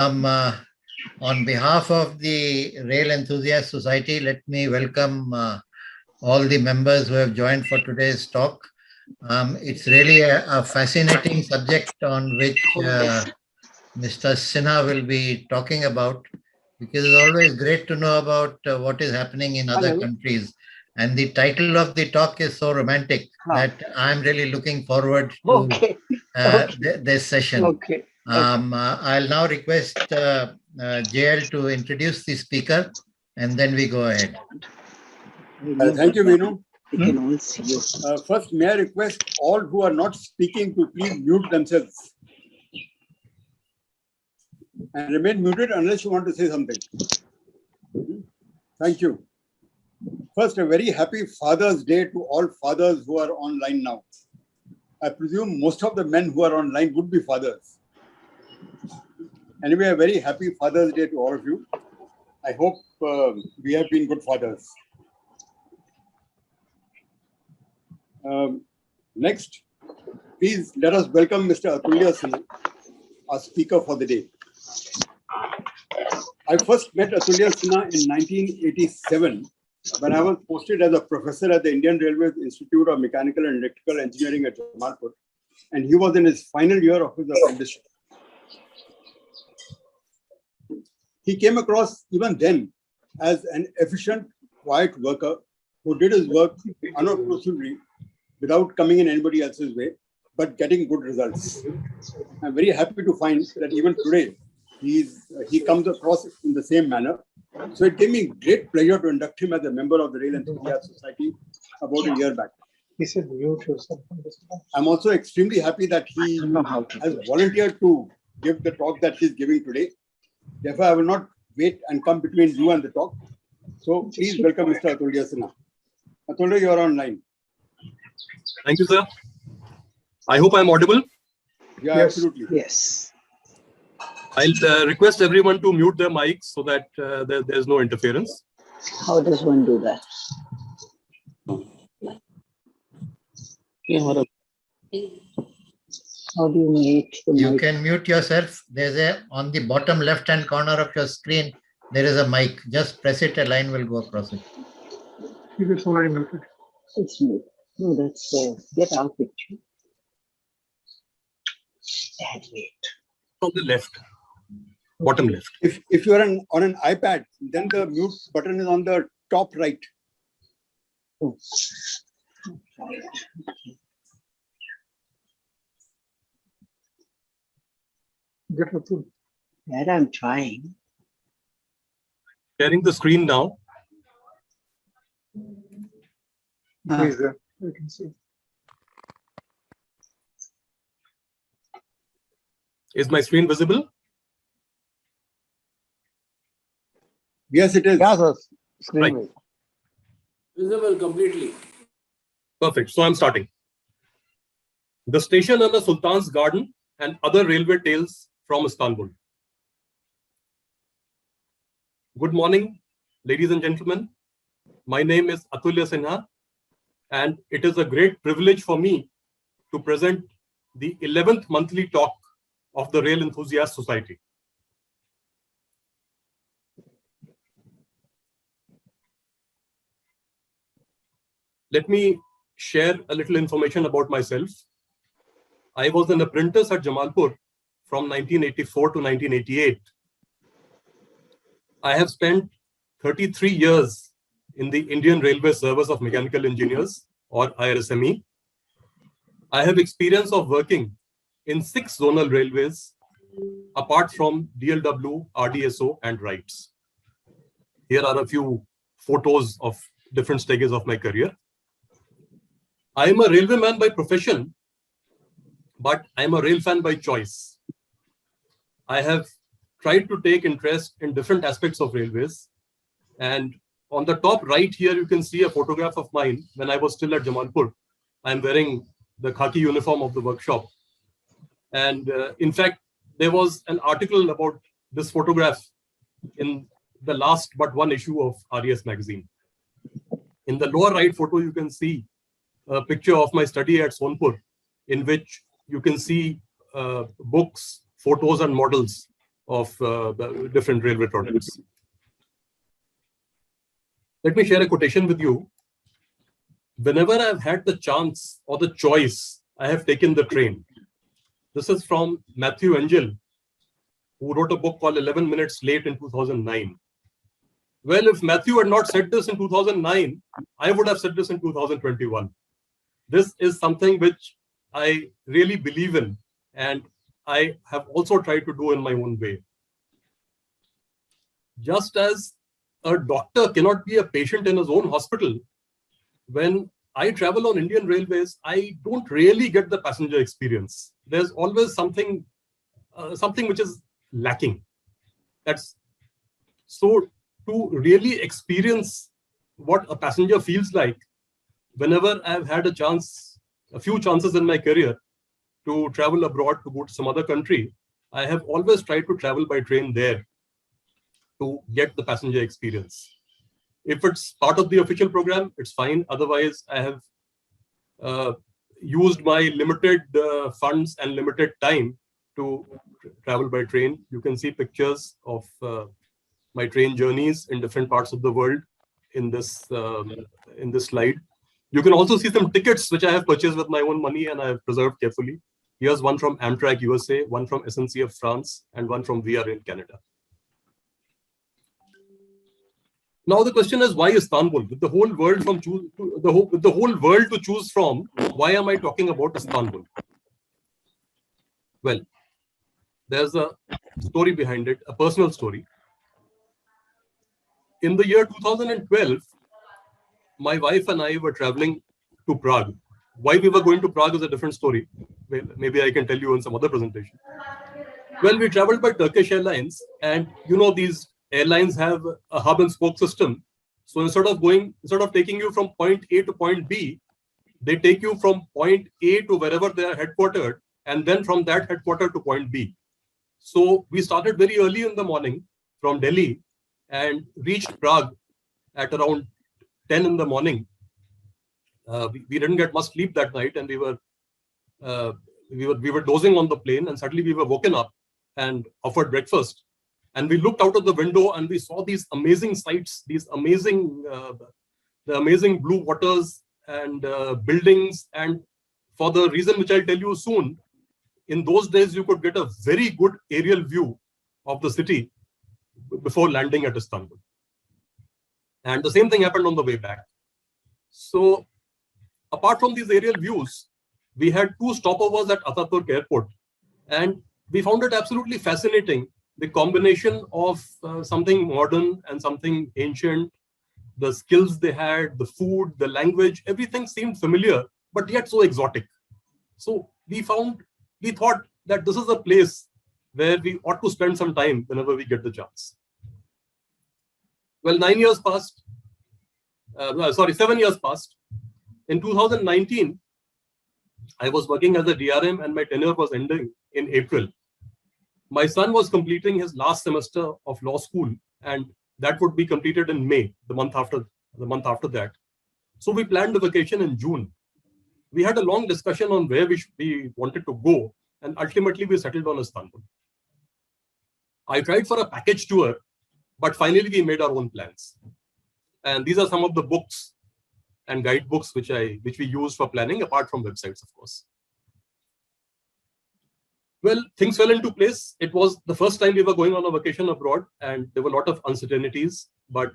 On behalf of the Rail Enthusiast Society, let me welcome all the members who have joined for today's talk. It's really a fascinating subject on which Mr. Sinha will be talking about, because it's always great to know about what is happening in other countries. And the title of the talk is so romantic that I'm really looking forward to this session. I'll now request JL to introduce the speaker, and then we go ahead. Thank you, Vinu. First, may I request all who are not speaking to please mute themselves and remain muted unless you want to say something. Thank you. First, a very happy Father's Day to all fathers who are online now. I presume most of the men who are online would be fathers. Anyway, a very happy Father's Day to all of you. I hope we have been good fathers. Next, please let us welcome Mr. Atulya Sinha, our speaker for the day. I first met Atulya Sinha in 1987 when I was posted as a professor at the Indian Railways Institute of Mechanical and Electrical Engineering at Jamalpur, and he was in his final year of his apprenticeship. He came across even then as an efficient, quiet worker who did his work unobtrusively without coming in anybody else's way, but getting good results. I'm very happy to find that even today, he comes across in the same manner. So it gave me great pleasure to induct him as a member of the Rail Enthusiast Society about a year back. He said, mute yourself. I'm also extremely happy that he has volunteered to give the talk that he's giving today. Therefore, I will not wait and come between you and the talk. So please welcome Mr. Atulya Sinha. Atulya, you are online. Thank you, sir. I hope I'm audible. Yeah, yes. Absolutely. Yes. I'll request everyone to mute their mics so that there's no interference. How does one do that? How do you mute the mic? You can mute yourself. There's on the bottom left-hand corner of your screen, there is a mic. Just press it, a line will go across it. It's already muted. It's mute. No, that's get our picture. And wait. On the left, bottom left. If you are on an iPad, then the mute button is on the top right. Oh. That I'm trying. Sharing the screen now. Please, you can see. Is my screen visible? Yes, it is. Yeah, sir. Screen right. Visible completely. Perfect. So I'm starting. The station on the Sultan's Garden and other railway tales from Istanbul. Good morning, ladies and gentlemen. My name is Atulya Sinha, and it is a great privilege for me to present the 11th monthly talk of the Rail Enthusiast Society. Let me share a little information about myself. I was an apprentice at Jamalpur from 1984 to 1988. I have spent 33 years in the Indian Railway Service of Mechanical Engineers, or IRSME. I have experience of working in 6 zonal railways, apart from DLW, RDSO, and RITES. Here are a few photos of different stages of my career. I am a railwayman by profession, but I am a rail fan by choice. I have tried to take interest in different aspects of railways. And on the top right here, you can see a photograph of mine when I was still at Jamalpur. I'm wearing the khaki uniform of the workshop. And in fact, there was an article about this photograph in the last but one issue of RES magazine. In the lower right photo, you can see a picture of my study at Sonpur, in which you can see books, photos, and models of the different railway products. Let me share a quotation with you. Whenever I've had the chance or the choice, I have taken the train. This is from Matthew Engel, who wrote a book called 11 Minutes Late in 2009. Well, if Matthew had not said this in 2009, I would have said this in 2021. This is something which I really believe in, and I have also tried to do in my own way. Just as a doctor cannot be a patient in his own hospital, when I travel on Indian Railways, I don't really get the passenger experience. There's always something which is lacking. That's so to really experience what a passenger feels like. Whenever I've had a few chances in my career to travel abroad, to go to some other country, I have always tried to travel by train there to get the passenger experience. If it's part of the official program, it's fine. Otherwise, I have used my limited funds and limited time to travel by train. You can see pictures of my train journeys in different parts of the world in this slide. You can also see some tickets which I have purchased with my own money and I have preserved carefully. Here's one from Amtrak USA, one from SNCF France, and one from VIA Rail Canada. Now the question is, why Istanbul? With the whole world to choose from, why am I talking about Istanbul? Well, there's a story behind it, a personal story. In the year 2012, my wife and I were traveling to Prague. Why we were going to Prague is a different story. Well, maybe I can tell you in some other presentation. Well, we traveled by Turkish Airlines, and you know these airlines have a hub and spoke system. So instead of taking you from point A to point B, they take you from point A to wherever they are headquartered, and then from that headquarter to point B. So we started very early in the morning from Delhi and reached Prague at around 10 in the morning. We didn't get much sleep that night, and we were dozing on the plane, and suddenly we were woken up and offered breakfast. And we looked out of the window and we saw these amazing sights, the amazing blue waters and buildings. And for the reason which I'll tell you soon, in those days, you could get a very good aerial view of the city before landing at Istanbul. And the same thing happened on the way back. So apart from these aerial views, we had 2 stopovers at Ataturk Airport. And we found it absolutely fascinating, the combination of something modern and something ancient, the skills they had, the food, the language, everything seemed familiar, but yet so exotic. So we thought that this is a place where we ought to spend some time whenever we get the chance. Well, 7 years passed. In 2019, I was working as a DRM and my tenure was ending in April. My son was completing his last semester of law school, and that would be completed in May, the month after that. So we planned the vacation in June. We had a long discussion on where we wanted to go, and ultimately we settled on Istanbul. I tried for a package tour, but finally we made our own plans. And these are some of the books and guidebooks which we use for planning, apart from websites, of course. Well, things fell into place. It was the first time we were going on a vacation abroad, and there were a lot of uncertainties. But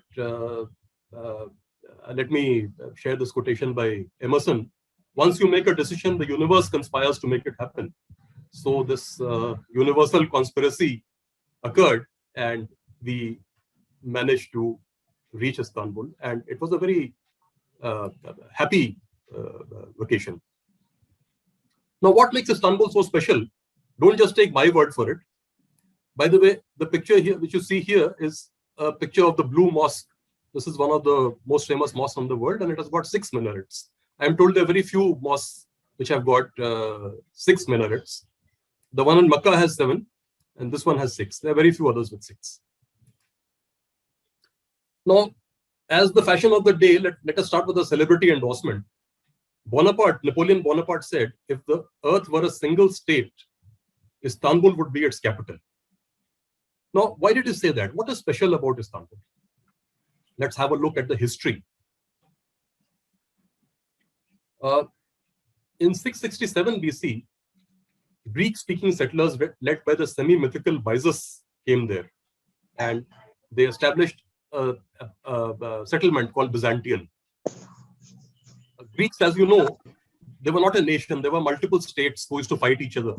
let me share this quotation by Emerson. Once you make a decision, the universe conspires to make it happen. So this universal conspiracy occurred, and we managed to reach Istanbul. And it was a very happy vacation. Now, what makes Istanbul so special? Don't just take my word for it. By the way, the picture here, which you see here, is a picture of the Blue Mosque. This is one of the most famous mosques in the world, and it has got 6 minarets. I'm told there are very few mosques which have got 6 minarets. The one in Makkah has 7, and this one has 6. There are very few others with 6. Now, as the fashion of the day, let us start with a celebrity endorsement. Napoleon Bonaparte said, if the earth were a single state, Istanbul would be its capital. Now, why did he say that? What is special about Istanbul? Let's have a look at the history. In 667 BC, Greek-speaking settlers led by the semi-mythical Byzas came there, and they established a settlement called Byzantium. Greeks, as you know, they were not a nation. There were multiple states who used to fight each other.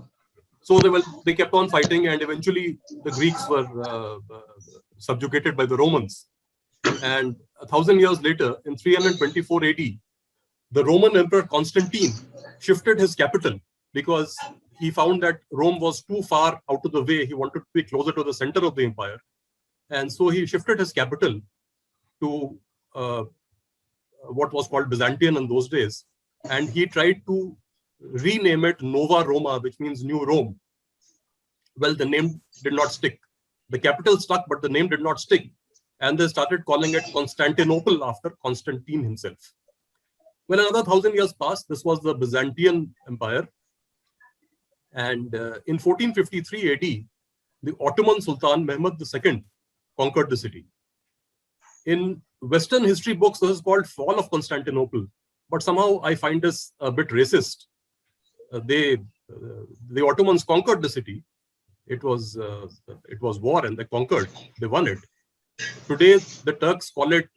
So they kept on fighting, and eventually the Greeks were subjugated by the Romans. And 1,000 years later, in 324 AD, the Roman Emperor Constantine shifted his capital because he found that Rome was too far out of the way. He wanted to be closer to the center of the empire. And so he shifted his capital to what was called Byzantium in those days. And he tried to rename it Nova Roma, which means New Rome. Well, the name did not stick. The capital stuck, but the name did not stick. And they started calling it Constantinople after Constantine himself. Well, another 1,000 years passed. This was the Byzantine Empire. And in 1453 AD, the Ottoman Sultan Mehmed II conquered the city. In Western history books, this is called Fall of Constantinople. But somehow I find this a bit racist. The Ottomans conquered the city. It was war, and they conquered. They won it. Today, the Turks call it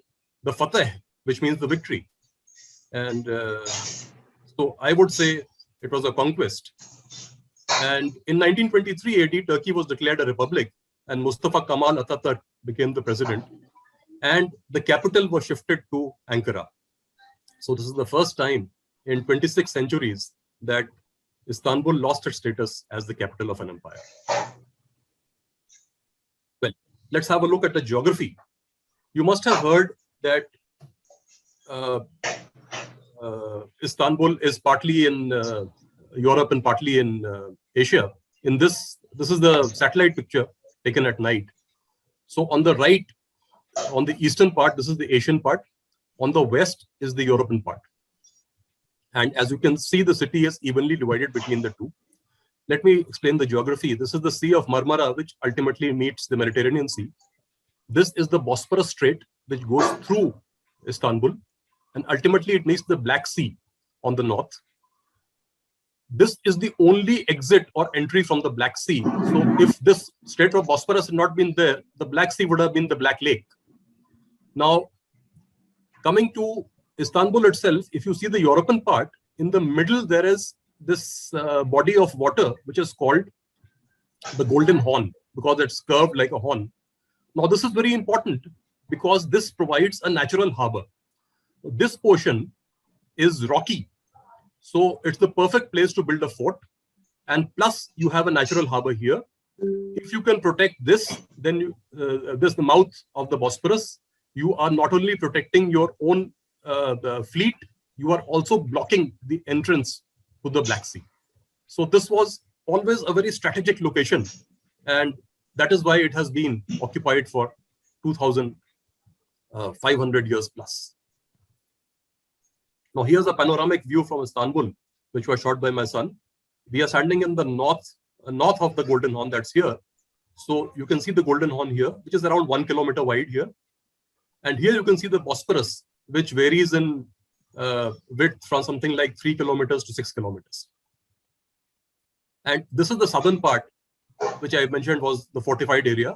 the Fateh, which means the victory. And so I would say it was a conquest. And in 1923 AD, Turkey was declared a republic, and Mustafa Kemal Atatürk became the president. And the capital was shifted to Ankara. So this is the first time in 26 centuries that Istanbul lost its status as the capital of an empire. Well, let's have a look at the geography. You must have heard that Istanbul is partly in Europe and partly in Asia. In this is the satellite picture taken at night. So on the right, on the eastern part, this is the Asian part. On the west is the European part. And as you can see, the city is evenly divided between the two. Let me explain the geography. This is the Sea of Marmara, which ultimately meets the Mediterranean Sea. This is the Bosphorus Strait, which goes through Istanbul. And ultimately, it meets the Black Sea on the north. This is the only exit or entry from the Black Sea. So if this Strait of Bosphorus had not been there, the Black Sea would have been the Black Lake. Now, coming to Istanbul itself, if you see the European part, in the middle, there is this body of water, which is called the Golden Horn, because it's curved like a horn. Now, this is very important because this provides a natural harbor. This portion is rocky. So it's the perfect place to build a fort. And plus, you have a natural harbor here. If you can protect this, then this the mouth of the Bosphorus, you are not only protecting your own the fleet, you are also blocking the entrance to the Black Sea. So this was always a very strategic location. And that is why it has been occupied for 2,500 years plus. Now, here's a panoramic view from Istanbul, which was shot by my son. We are standing in the north of the Golden Horn, that's here. So you can see the Golden Horn here, which is around 1 kilometer wide here. And here you can see the Bosphorus, which varies in width from something like 3 kilometers to 6 kilometers. And this is the southern part, which I mentioned was the fortified area.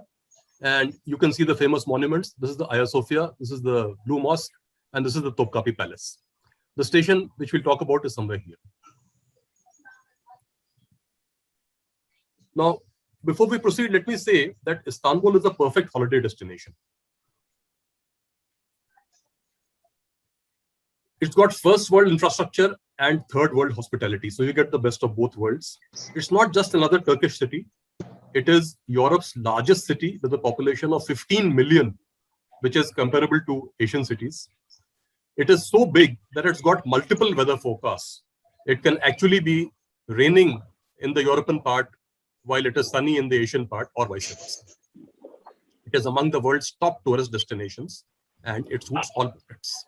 And you can see the famous monuments. This is the Hagia Sophia, this is the Blue Mosque, and this is the Topkapi Palace. The station, which we'll talk about, is somewhere here. Now, before we proceed, let me say that Istanbul is a perfect holiday destination. It's got first world infrastructure and third world hospitality. So you get the best of both worlds. It's not just another Turkish city. It is Europe's largest city with a population of 15 million, which is comparable to Asian cities. It is so big that it's got multiple weather forecasts. It can actually be raining in the European part while it is sunny in the Asian part, or vice versa. It is among the world's top tourist destinations, and it suits all budgets.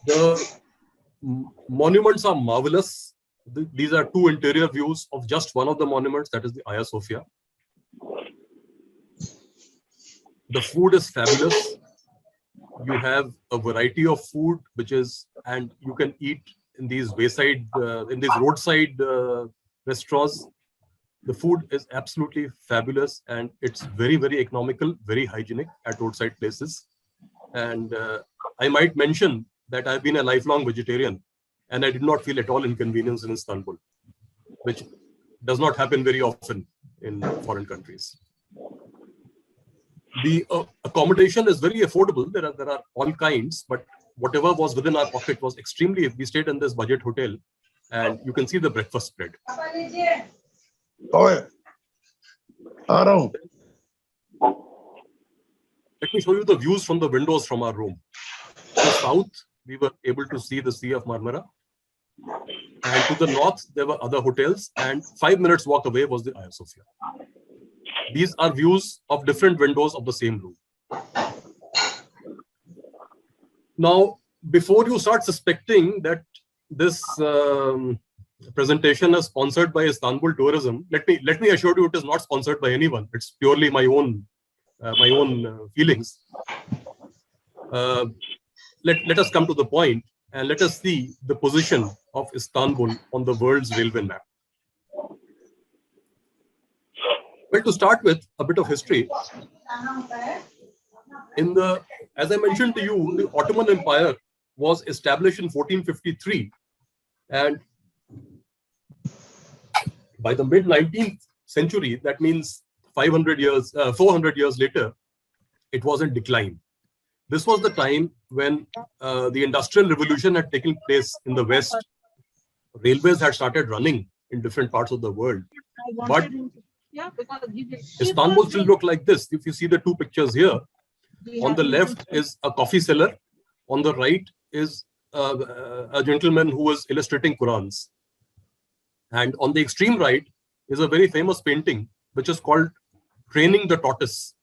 The monuments are marvelous. These are two interior views of just one of the monuments, that is the Hagia Sophia. The food is fabulous. You have a variety of food, and you can eat in these roadside restaurants. The food is absolutely fabulous, and it's very, very economical, very hygienic at roadside places. And I might mention that I've been a lifelong vegetarian, and I did not feel at all inconvenience in Istanbul, which does not happen very often in foreign countries. The accommodation is very affordable. There are all kinds, but whatever was within our pocket was extremely. We stayed in this budget hotel, and you can see the breakfast spread. Let Let me show you the views from the windows from our room. To the south, we were able to see the Sea of Marmara. And to the north, there were other hotels, and 5 minutes walk away was the Hagia Sophia. These are views of different windows of the same room. Now, before you start suspecting that this presentation is sponsored by Istanbul Tourism, let me assure you it is not sponsored by anyone. It's purely my own feelings. Let us come to the point, and let us see the position of Istanbul on the world's railway map. Well, to start with, a bit of history. As I mentioned to you, the Ottoman Empire was established in 1453, and by the mid-19th century, that means 400 years later, it was in decline. This was the time when the Industrial Revolution had taken place in the West. Railways had started running in different parts of the world. But Istanbul still looked like this. If you see the two pictures here, on the left is a coffee seller. On the right is a gentleman who was illustrating Qurans. And on the extreme right is a very famous painting, which is called Training the Tortoise.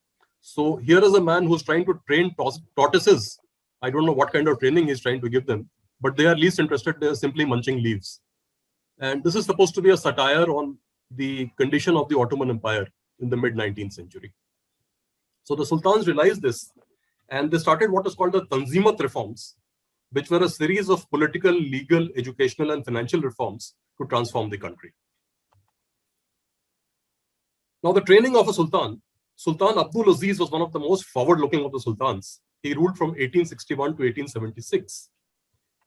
So here is a man who's trying to train tortoises. I don't know what kind of training he's trying to give them, but they are least interested. They're simply munching leaves. And this is supposed to be a satire on the condition of the Ottoman Empire in the mid-19th century. So the sultans realized this, and they started what is called the Tanzimat reforms, which were a series of political, legal, educational, and financial reforms to transform the country. Now, the training of a sultan, Sultan Abdul Aziz was one of the most forward-looking of the sultans. He ruled from 1861 to 1876,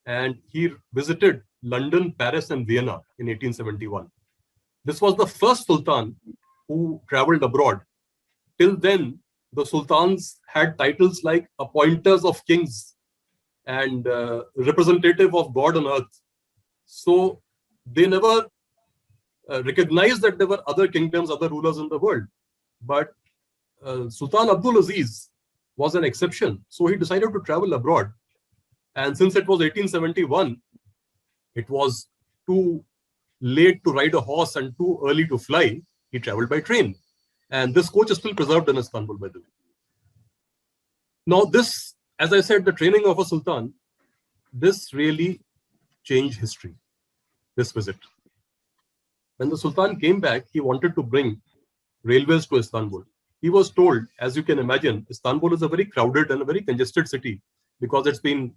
and he visited London, Paris, and Vienna in 1871. This was the first sultan who traveled abroad. Till then, the sultans had titles like appointers of kings and representative of God on earth. So they never recognized that there were other kingdoms, other rulers in the world. But Sultan Abdul Aziz was an exception. So he decided to travel abroad. And since it was 1871, it was too late to ride a horse and too early to fly. He traveled by train. And this coach is still preserved in Istanbul, by the way. Now this, as I said, the training of a sultan, this really changed history, this visit. When the sultan came back, he wanted to bring railways to Istanbul. He was told, as you can imagine, Istanbul is a very crowded and a very congested city because it's been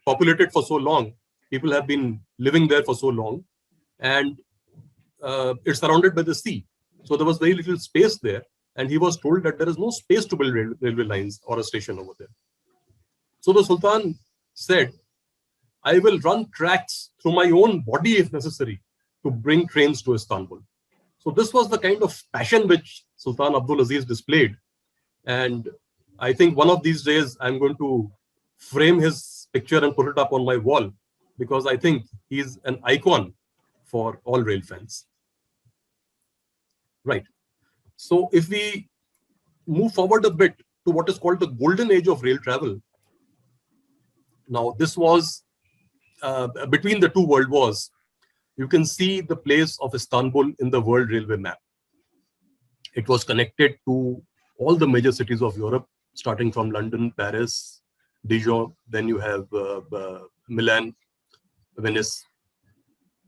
populated for so long. People have been living there for so long, and it's surrounded by the sea. So there was very little space there, and he was told that there is no space to build railway lines or a station over there. So the sultan said, I will run tracks through my own body if necessary to bring trains to Istanbul. So this was the kind of passion which Sultan Abdul Aziz displayed. And I think one of these days I'm going to frame his picture and put it up on my wall, because I think he's an icon for all rail fans. Right. So if we move forward a bit to what is called the golden age of rail travel. Now, this was between the two world wars. You can see the place of Istanbul in the world railway map. It was connected to all the major cities of Europe, starting from London, Paris, Dijon, then you have Milan. Venice,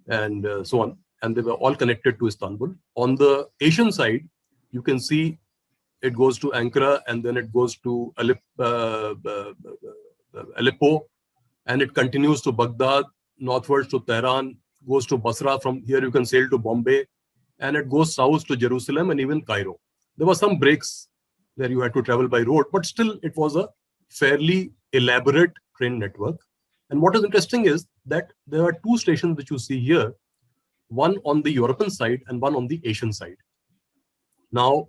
and so on. And they were all connected to Istanbul. On the Asian side, you can see it goes to Ankara, and then it goes to Aleppo, and it continues to Baghdad, northwards to Tehran, goes to Basra. From here, you can sail to Bombay, and it goes south to Jerusalem and even Cairo. There were some breaks where you had to travel by road, but still it was a fairly elaborate train network. And what is interesting is that there are two stations which you see here, one on the European side and one on the Asian side. Now,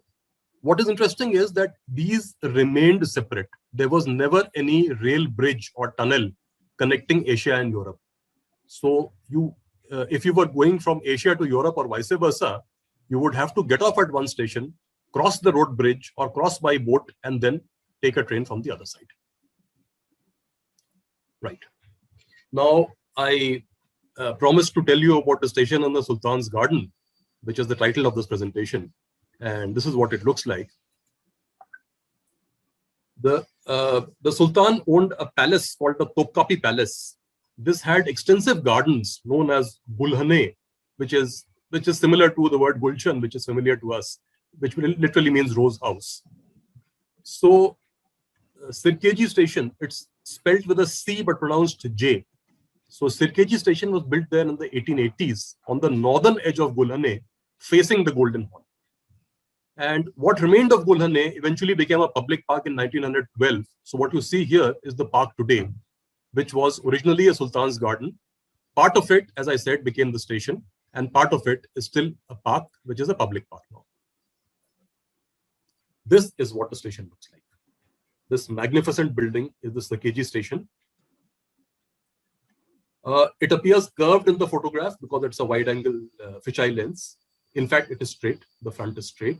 what is interesting is that these remained separate. There was never any rail bridge or tunnel connecting Asia and Europe. So if you were going from Asia to Europe or vice versa, you would have to get off at one station, cross the road bridge or cross by boat, and then take a train from the other side. Right. Now, I promised to tell you about the station on the Sultan's Garden, which is the title of this presentation. And this is what it looks like. The Sultan owned a palace called the Topkapi Palace. This had extensive gardens known as Gulhane, which is similar to the word Gulshan, which is familiar to us, which literally means rose house. So Sirkeji Station, it's spelled with a C but pronounced J. So Sirkeji Station was built there in the 1880s on the northern edge of Gulhane, facing the Golden Horn. And what remained of Gulhane eventually became a public park in 1912. So what you see here is the park today, which was originally a Sultan's Garden. Part of it, as I said, became the station, and part of it is still a park, which is a public park now. This is what the station looks like. This magnificent building is the Sirkeji Station. It appears curved in the photograph because it's a wide-angle fisheye lens. In fact, it is straight. The front is straight.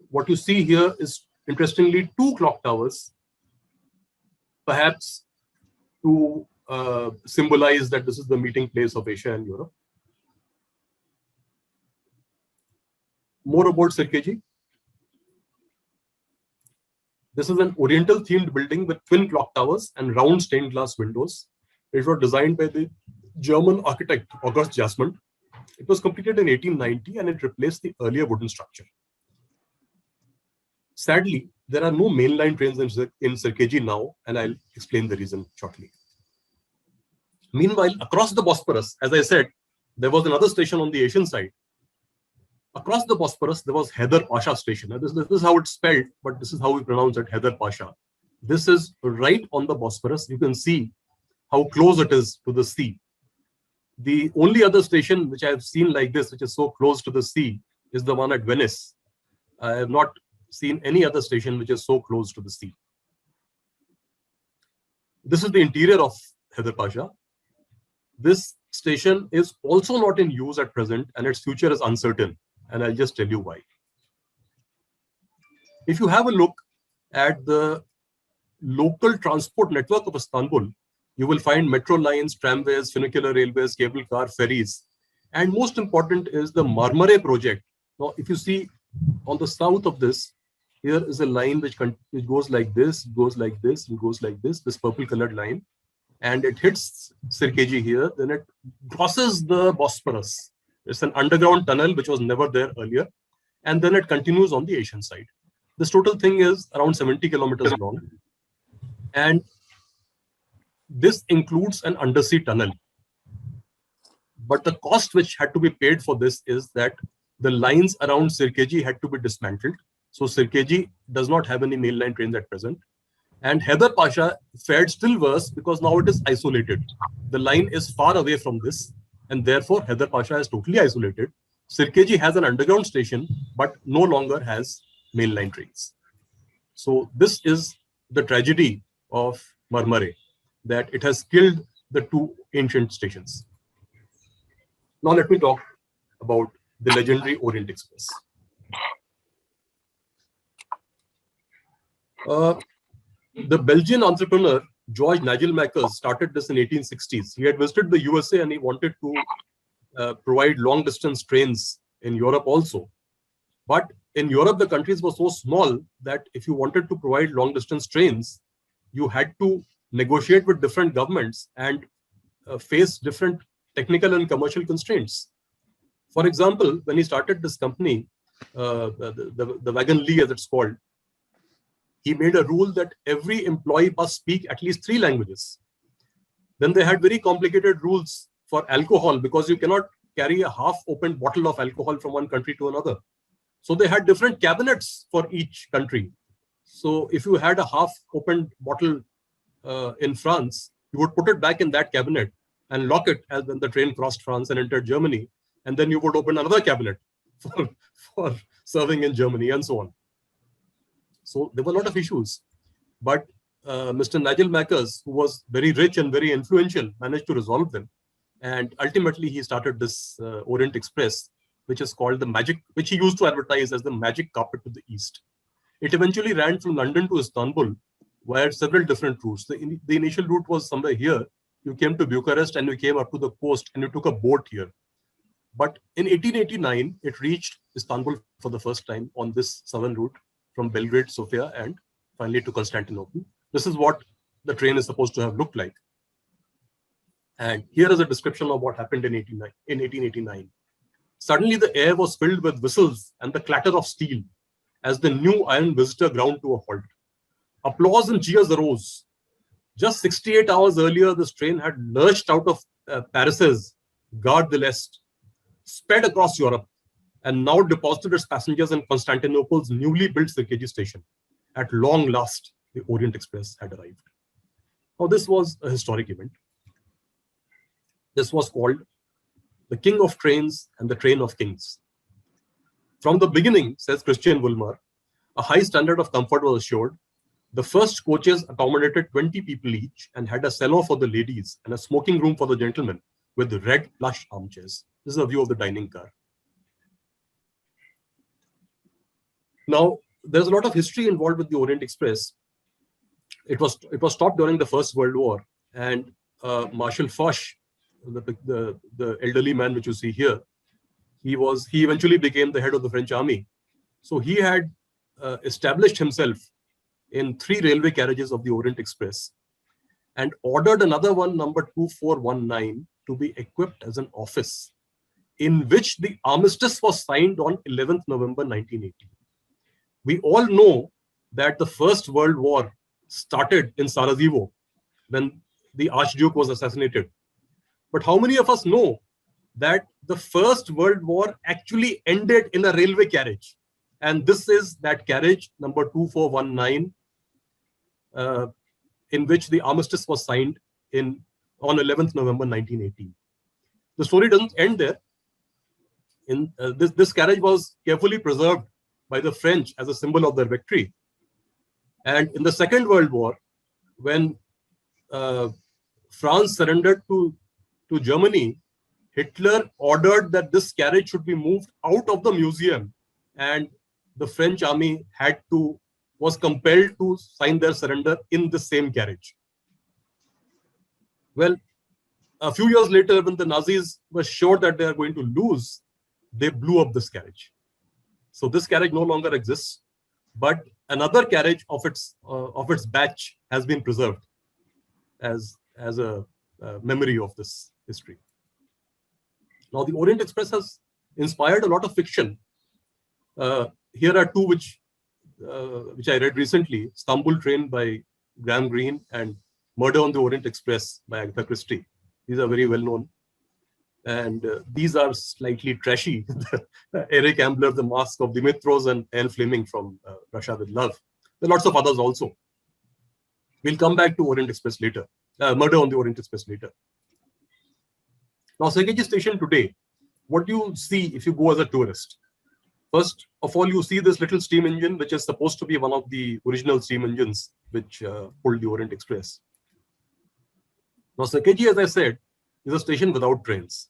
What you see here is, interestingly, two clock towers, perhaps to symbolize that this is the meeting place of Asia and Europe. More about Sirkeji. This is an Oriental themed building with twin clock towers and round stained glass windows. It was designed by the German architect August Jasmond. It was completed in 1890 and it replaced the earlier wooden structure. Sadly, there are no mainline trains in Sirkeji now, and I'll explain the reason shortly. Meanwhile, across the Bosporus, as I said, there was another station on the Asian side. Across the Bosporus, there was Haider Pasha Station. Now, this is how it's spelled, but this is how we pronounce it, Haider Pasha. This is right on the Bosporus. You can see how close it is to the sea. The only other station which I have seen like this, which is so close to the sea, is the one at Venice. I have not seen any other station which is so close to the sea. This is the interior of Haider Pasha. This station is also not in use at present, and its future is uncertain. And I'll just tell you why. If you have a look at the local transport network of Istanbul, you will find metro lines, tramways, funicular railways, cable car, ferries. And most important is the Marmara project. Now, if you see on the south of this, here is a line which goes like this, goes like this, and goes like this purple colored line. And it hits Sirkeji here, then it crosses the Bosporus. It's an underground tunnel which was never there earlier. And then it continues on the Asian side. This total thing is around 70 kilometers long. And this includes an undersea tunnel. But the cost which had to be paid for this is that the lines around Sirkeji had to be dismantled. So Sirkeji does not have any mainline trains at present. And Haider Pasha fared still worse because now it is isolated. The line is far away from this, and therefore Haider Pasha is totally isolated. Sirkeji has an underground station, but no longer has mainline trains. So this is the tragedy of Marmara, that it has killed the two ancient stations. Now let me talk about the legendary Orient Express. The Belgian entrepreneur George Nagelmakers started this in 1860s. He had visited the USA and he wanted to provide long distance trains in Europe also. But in Europe, the countries were so small that if you wanted to provide long distance trains, you had to negotiate with different governments and face different technical and commercial constraints. For example, when he started this company, the Wagon Lee as it's called, he made a rule that every employee must speak at least 3 languages. Then they had very complicated rules for alcohol because you cannot carry a half-opened bottle of alcohol from one country to another. So they had different cabinets for each country. So if you had a half-opened bottle in France, you would put it back in that cabinet and lock it as when the train crossed France and entered Germany. And then you would open another cabinet for serving in Germany and so on. So there were a lot of issues. But Mr. Nigel Mackers, who was very rich and very influential, managed to resolve them. And ultimately, he started this Orient Express, which is called the Magic, which he used to advertise as the magic carpet to the East. It eventually ran from London to Istanbul via several different routes. The initial route was somewhere here. You came to Bucharest and you came up to the coast and you took a boat here. But in 1889, it reached Istanbul for the first time on this southern route from Belgrade, Sofia, and finally to Constantinople. This is what the train is supposed to have looked like. And here is a description of what happened in 1889. Suddenly the air was filled with whistles and the clatter of steel as the new iron visitor ground to a halt. Applause and cheers arose. Just 68 hours earlier, this train had lurched out of Paris's Gare de l'Est, sped across Europe, and now deposited its passengers in Constantinople's newly built Sirkeci station. At long last, the Orient Express had arrived. Now, this was a historic event. This was called the King of Trains and the Train of Kings. From the beginning, says Christian Woolmer, a high standard of comfort was assured. The first coaches accommodated 20 people each and had a salon for the ladies and a smoking room for the gentlemen with red plush armchairs. This is a view of the dining car. Now, there's a lot of history involved with the Orient Express. It was stopped during the First World War, and Marshal Foch, the elderly man which you see here, he eventually became the head of the French army. So he had established himself in 3 railway carriages of the Orient Express and ordered another one, number 2419, to be equipped as an office, in which the armistice was signed on 11th November 1918. We all know that the First World War started in Sarajevo when the Archduke was assassinated. But how many of us know that the First World War actually ended in a railway carriage? And this is that carriage, number 2419, in which the armistice was signed on 11th November 1918. The story doesn't end there. This carriage was carefully preserved by the French as a symbol of their victory. And in the Second World War, when France surrendered to Germany, Hitler ordered that this carriage should be moved out of the museum, and the French army was compelled to sign their surrender in the same carriage. Well, a few years later, when the Nazis were sure that they are going to lose, they blew up this carriage. So this carriage no longer exists, but another carriage of its batch has been preserved as a memory of this history. Now, the Orient Express has inspired a lot of fiction. Here are 2 which I read recently: Istanbul Train by Graham Greene and Murder on the Orient Express by Agatha Christie. These are very well known. And these are slightly trashy. Eric Ambler, The Mask of Dimitros, and Anne Fleming from Russia with Love. There are lots of others also. We'll come back to Orient Express later. Murder on the Orient Express later. Now, Sirkeci Station today, what do you see if you go as a tourist? First of all, you see this little steam engine, which is supposed to be one of the original steam engines which pulled the Orient Express. Now, Sirkeci, as I said, is a station without trains.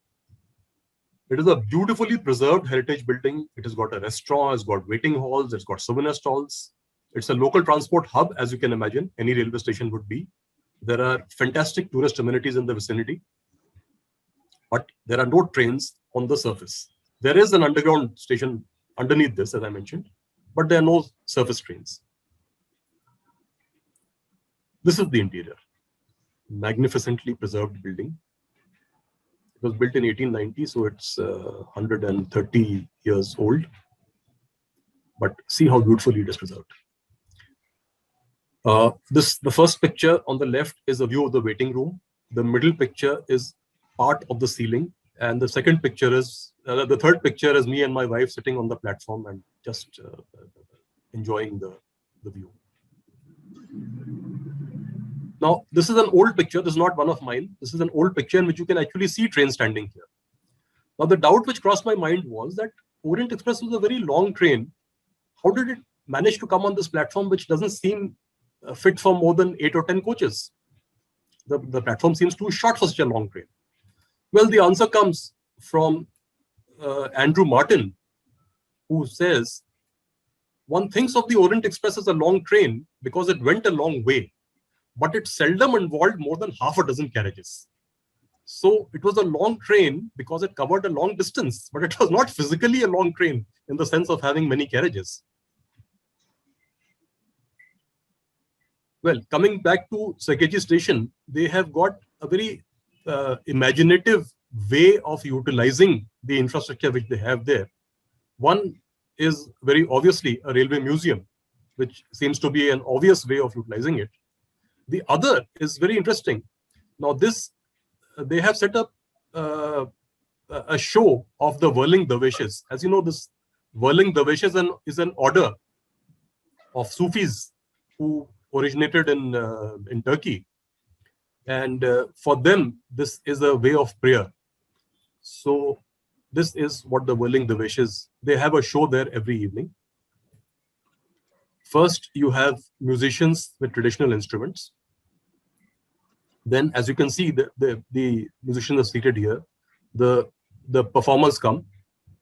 It is a beautifully preserved heritage building. It has got a restaurant, it's got waiting halls, it's got souvenir stalls. It's a local transport hub, as you can imagine, any railway station would be. There are fantastic tourist amenities in the vicinity, but there are no trains on the surface. There is an underground station underneath this, as I mentioned, but there are no surface trains. This is the interior. Magnificently preserved building. It was built in 1890, so it's 130 years old. But see how beautifully it is preserved. The first picture on the left is a view of the waiting room. The middle picture is part of the ceiling, and the second picture is the third picture is me and my wife sitting on the platform and just enjoying the view. Now, this is an old picture. This is not one of mine. This is an old picture in which you can actually see train standing here. Now, the doubt which crossed my mind was that Orient Express was a very long train. How did it manage to come on this platform, which doesn't seem fit for more than 8 or 10 coaches? The platform seems too short for such a long train. Well, the answer comes from Andrew Martin, who says, one thinks of the Orient Express as a long train because it went a long way, but it seldom involved more than half a dozen carriages. So it was a long train because it covered a long distance, but it was not physically a long train in the sense of having many carriages. Well, coming back to Sakeji Station, they have got a very imaginative way of utilizing the infrastructure which they have there. One is very obviously a railway museum, which seems to be an obvious way of utilizing it. The other is very interesting. Now, they have set up a show of the whirling dervishes. As you know, this whirling dervishes is an order of Sufis who originated in Turkey. And for them, this is a way of prayer. So this is what the whirling dervishes, they have a show there every evening. First, you have musicians with traditional instruments. Then, as you can see, the musicians are seated here. The performers come.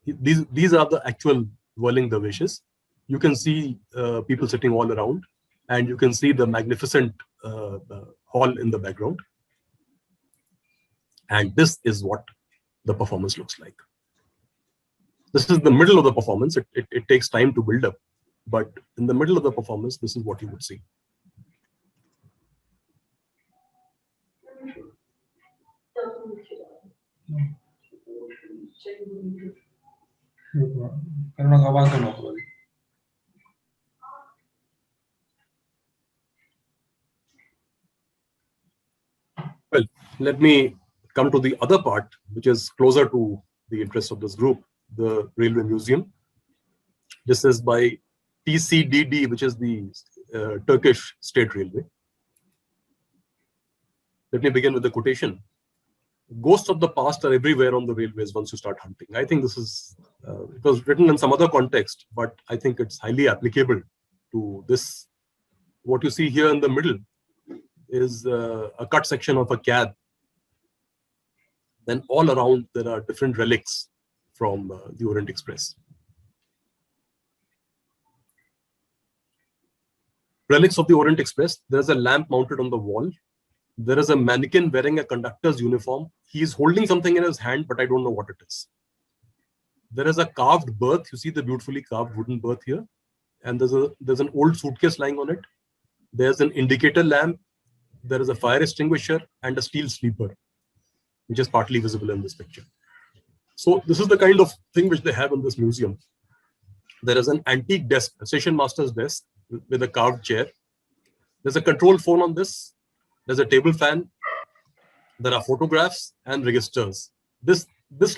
These are the actual whirling dervishes. You can see people sitting all around, and you can see the magnificent hall in the background. And this is what the performance looks like. This is the middle of the performance. It takes time to build up, but in the middle of the performance, this is what you would see. Well, let me come to the other part, which is closer to the interest of this group, the Railway Museum. This is by TCDD, which is the Turkish State Railway. Let me begin with the quotation. Ghosts of the past are everywhere on the railways once you start hunting. I think this is, it was written in some other context, but I think it's highly applicable to this. What you see here in the middle is a cut section of a cab. Then all around, there are different relics from the Orient Express. Relics of the Orient Express. There's a lamp mounted on the wall. There is a mannequin wearing a conductor's uniform. He is holding something in his hand, but I don't know what it is. There is a carved berth. You see the beautifully carved wooden berth here. And there's an old suitcase lying on it. There's an indicator lamp. There is a fire extinguisher and a steel sleeper, which is partly visible in this picture. So this is the kind of thing which they have in this museum. There is an antique desk, a station master's desk with a carved chair. There's a control phone on this. There's a table fan. There are photographs and registers. This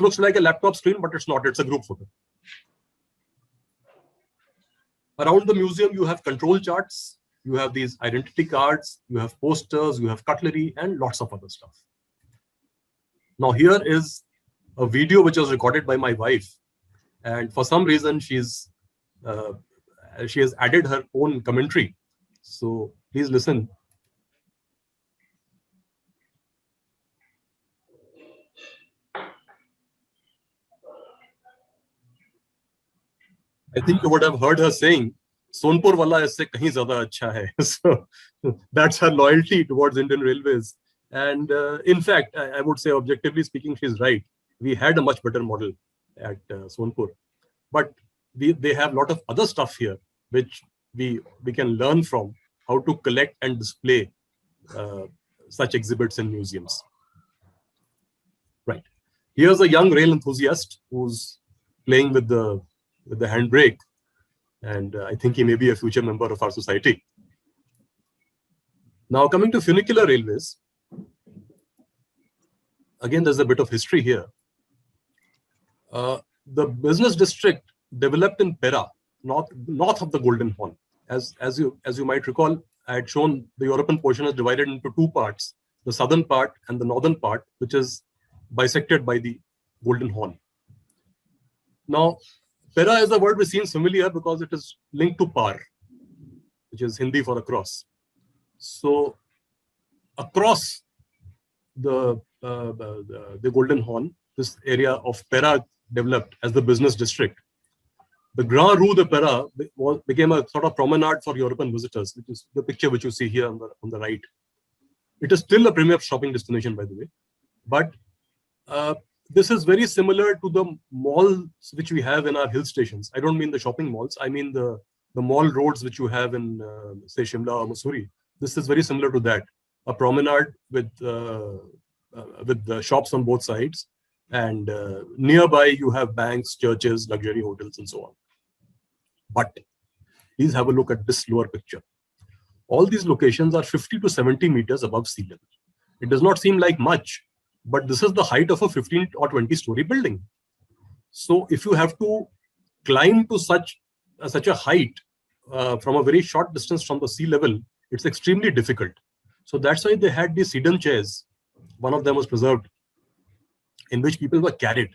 looks like a laptop screen, but it's not. It's a group photo. Around the museum, you have control charts. You have these identity cards. You have posters. You have cutlery and lots of other stuff. Now, here is a video which was recorded by my wife. And for some reason, she has added her own commentary. So please listen. I think you would have heard her saying, Sonpur wala isse kahin zyada acha hai. So that's her loyalty towards Indian Railways. And in fact, I would say, objectively speaking, she's right. We had a much better model at Sonpur. But they have a lot of other stuff here, which we can learn from how to collect and display such exhibits in museums. Right. Here's a young rail enthusiast who's playing with the handbrake, and I think he may be a future member of our society. Now, coming to funicular railways, again, there's a bit of history here. The business district developed in Pera, north of the Golden Horn. As you might recall, I had shown the European portion is divided into two parts, the southern part and the northern part, which is bisected by the Golden Horn. Now, Pera is a word which seems familiar because it is linked to par, which is Hindi for across. So, across the Golden Horn, this area of Pera developed as the business district. The Grand Rue de Pera became a sort of promenade for European visitors, which is the picture which you see here on the right. It is still a premier shopping destination, by the way. But this is very similar to the malls which we have in our hill stations. I don't mean the shopping malls. I mean the mall roads which you have in, say, Shimla or Mussoorie. This is very similar to that. A promenade with the shops on both sides. And nearby, you have banks, churches, luxury hotels, and so on. But please have a look at this lower picture. All these locations are 50 to 70 meters above sea level. It does not seem like much, but this is the height of a 15 or 20-story building. So if you have to climb to such a height from a very short distance from the sea level, it's extremely difficult. So that's why they had these sedan chairs. One of them was preserved, in which people were carried.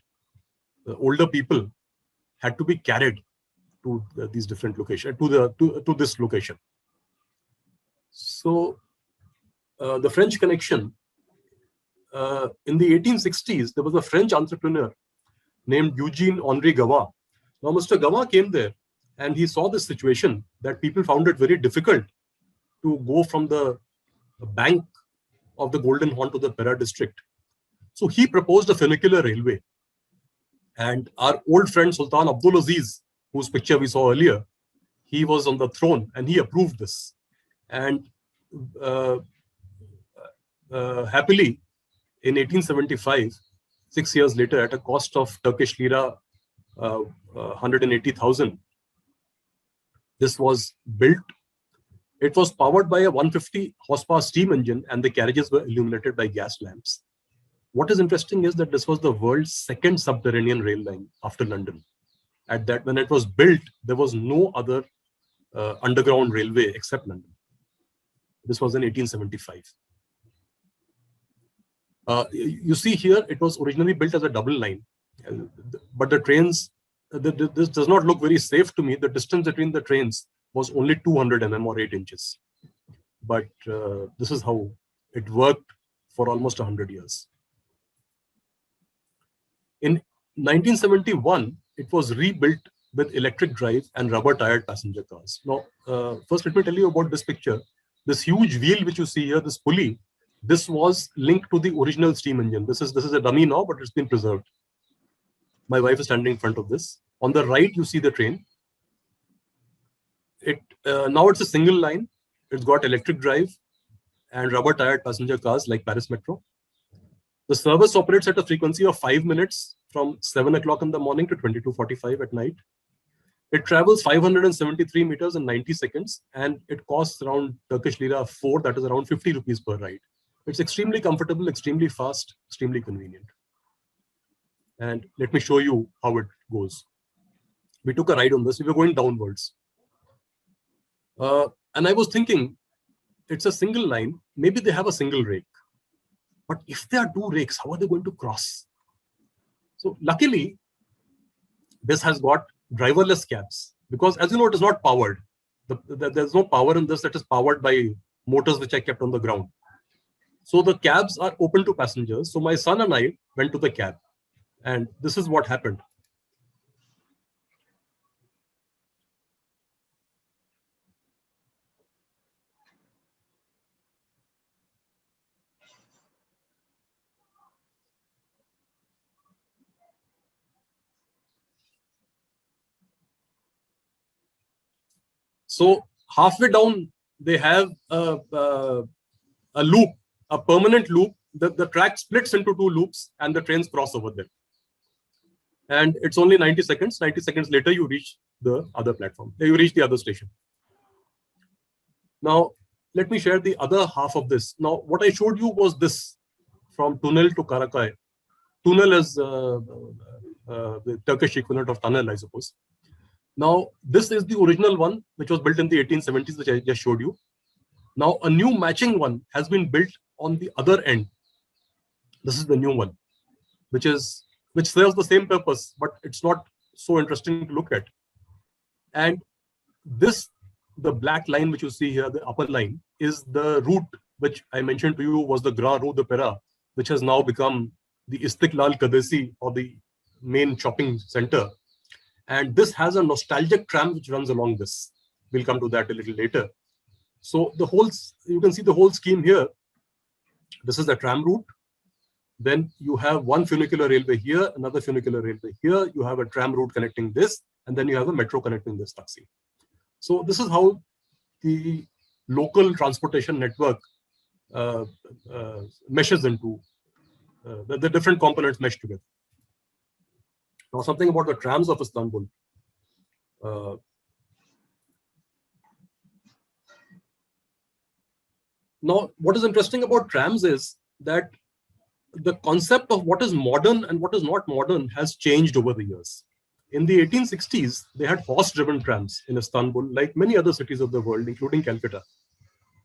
The older people had to be carried to these different locations, to this location. So the French connection, in the 1860s, there was a French entrepreneur named Eugene Henri Gavin. Now, Mr. Gavin came there and he saw this situation that people found it very difficult to go from the bank of the Golden Horn to the Pera district. So he proposed a funicular railway. And our old friend Sultan Abdul Aziz, whose picture we saw earlier, he was on the throne and he approved this. And happily, in 1875, 6 years later, at a cost of Turkish lira 180,000, this was built. It was powered by a 150 horsepower steam engine and the carriages were illuminated by gas lamps. What is interesting is that this was the world's second subterranean rail line after London. At that, when it was built, there was no other underground railway except London. This was in 1875. You see here, it was originally built as a double line, but the trains, this does not look very safe to me. The distance between the trains was only 200 mm or 8 inches. But this is how it worked for almost 100 years. In 1971, it was rebuilt with electric drive and rubber-tired passenger cars. Now, first let me tell you about this picture. This huge wheel which you see here, this pulley, this was linked to the original steam engine. This is a dummy now, but it's been preserved. My wife is standing in front of this. On the right, you see the train. Now it's a single line. It's got electric drive and rubber-tired passenger cars like Paris Metro. The service operates at a frequency of 5 minutes from 7 o'clock in the morning to 22:45 at night. It travels 573 meters in 90 seconds and it costs around Turkish lira 4, that is around 50 rupees per ride. It's extremely comfortable, extremely fast, extremely convenient. And let me show you how it goes. We took a ride on this. We were going downwards. And I was thinking, it's a single line. Maybe they have a single rake. But if there are two rakes, how are they going to cross? So luckily, this has got driverless cabs. Because as you know, it is not powered. There's no power in this that is powered by motors which are kept on the ground. So the cabs are open to passengers. So my son and I went to the cab. And this is what happened. So halfway down, they have a loop, a permanent loop, the track splits into two loops and the trains cross over them. And it's only 90 seconds. 90 seconds later, you reach the other platform. You reach the other station. Now, let me share the other half of this. Now, what I showed you was this from Tunnel to Karakai. Tunnel is the Turkish equivalent of tunnel, I suppose. Now, this is the original one, which was built in the 1870s, which I just showed you. Now, a new matching one has been built on the other end. This is the new one, which serves the same purpose, but it's not so interesting to look at. And this, the black line which you see here, the upper line, is the route which I mentioned to you was the Grand Rue de Pera, which has now become the Istiklal Kadesi, or the main shopping center. And this has a nostalgic tram which runs along this. We'll come to that a little later. So you can see the whole scheme here. This is the tram route. Then you have one funicular railway here, another funicular railway here. You have a tram route connecting this, and then you have a metro connecting this taxi. So this is how the local transportation network meshes into the different components mesh together. Now, something about the trams of Istanbul. Now, what is interesting about trams is that the concept of what is modern and what is not modern has changed over the years. In the 1860s, they had horse-driven trams in Istanbul, like many other cities of the world, including Calcutta.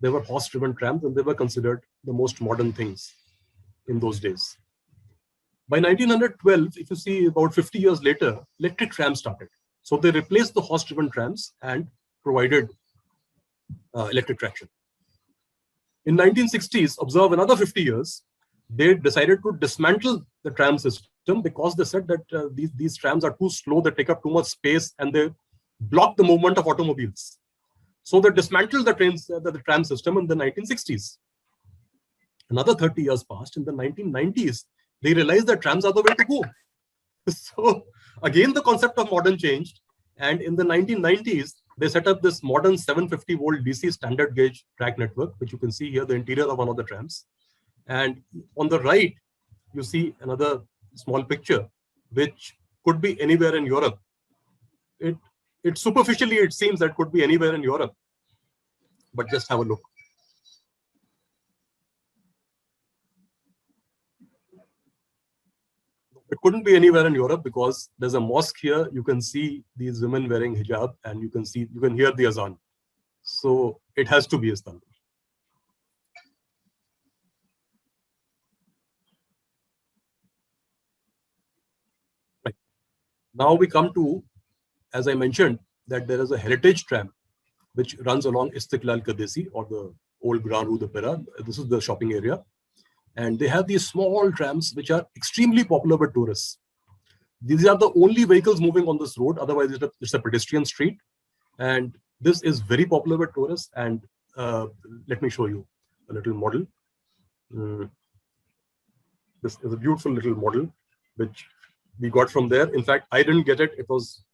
There were horse-driven trams, and they were considered the most modern things in those days. By 1912, if you see about 50 years later, electric trams started. So they replaced the horse-driven trams and provided electric traction. In 1960s, observe another 50 years, they decided to dismantle the tram system because they said that these trams are too slow, they take up too much space, and they block the movement of automobiles. So they dismantled the tram system in the 1960s. Another 30 years passed. In the 1990s, they realized that trams are the way to go. So again, the concept of modern changed. And in the 1990s, they set up this modern 750 volt DC standard gauge track network, which you can see here, the interior of one of the trams. And on the right, you see another small picture, which could be anywhere in Europe. It superficially, it seems that could be anywhere in Europe, but just have a look. It couldn't be anywhere in Europe because there's a mosque here. You can see these women wearing hijab, and you can hear the azan. So it has to be Istanbul. Right. Now we come to, as I mentioned, that there is a heritage tram which runs along Istiklal Kadesi, or the old Grand Rue de Pera. This is the shopping area. And they have these small trams which are extremely popular with tourists. These are the only vehicles moving on this road. Otherwise, it's a pedestrian street. And this is very popular with tourists. And let me show you a little model. This is a beautiful little model which we got from there. In fact, I didn't get it. It was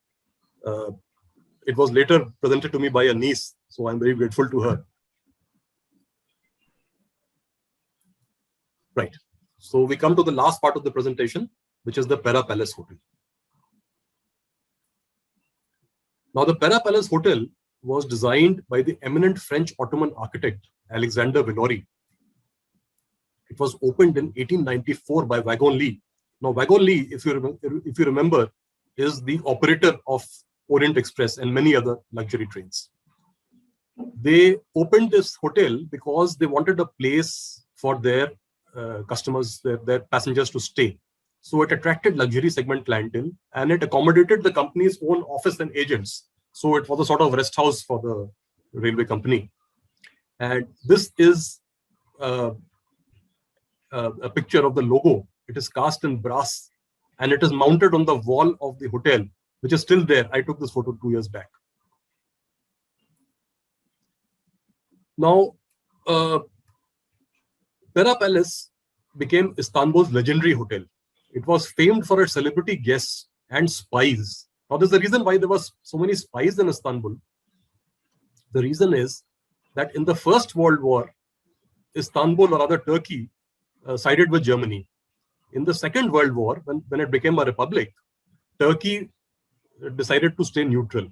later presented to me by a niece. So I'm very grateful to her. Right. So we come to the last part of the presentation, which is the Pera Palace Hotel. Now, the Pera Palace Hotel was designed by the eminent French Ottoman architect, Alexander Villori. It was opened in 1894 by Wagon Lee. Now, Wagon Lee, if you remember, is the operator of Orient Express and many other luxury trains. They opened this hotel because they wanted a place for their customers, their passengers to stay. So it attracted luxury segment clientele, and it accommodated the company's own office and agents. So it was a sort of rest house for the railway company. And this is a picture of the logo. It is cast in brass, and it is mounted on the wall of the hotel, which is still there. I took this photo 2 years back. Now, Pera Palace became Istanbul's legendary hotel. It was famed for its celebrity guests and spies. Now, there's a reason why there was so many spies in Istanbul. The reason is that in the First World War, Istanbul, or rather Turkey, sided with Germany. In the Second World War, when it became a republic, Turkey decided to stay neutral.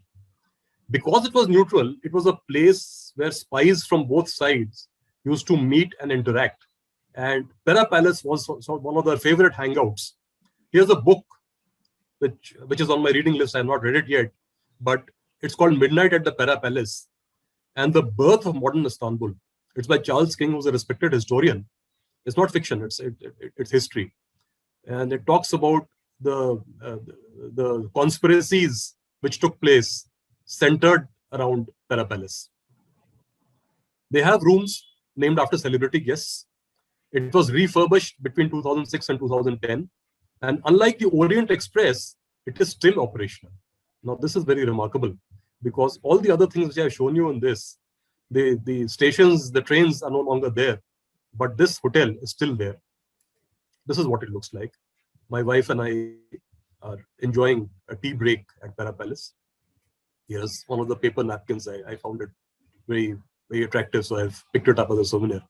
Because it was neutral, it was a place where spies from both sides used to meet and interact. And Pera Palace was one of their favorite hangouts. Here's a book which is on my reading list. I have not read it yet, but it's called Midnight at the Pera Palace and the Birth of Modern Istanbul. It's by Charles King, who's a respected historian. It's not fiction, it's history. And it talks about the conspiracies which took place centered around Pera Palace. They have rooms named after celebrity guests. It was refurbished between 2006 and 2010. And unlike the Orient Express, it is still operational. Now, this is very remarkable because all the other things which I have shown you in this, the stations, the trains are no longer there, but this hotel is still there. This is what it looks like. My wife and I are enjoying a tea break at Pera Palace. Here's one of the paper napkins. I found it very, very attractive, so I've picked it up as a souvenir.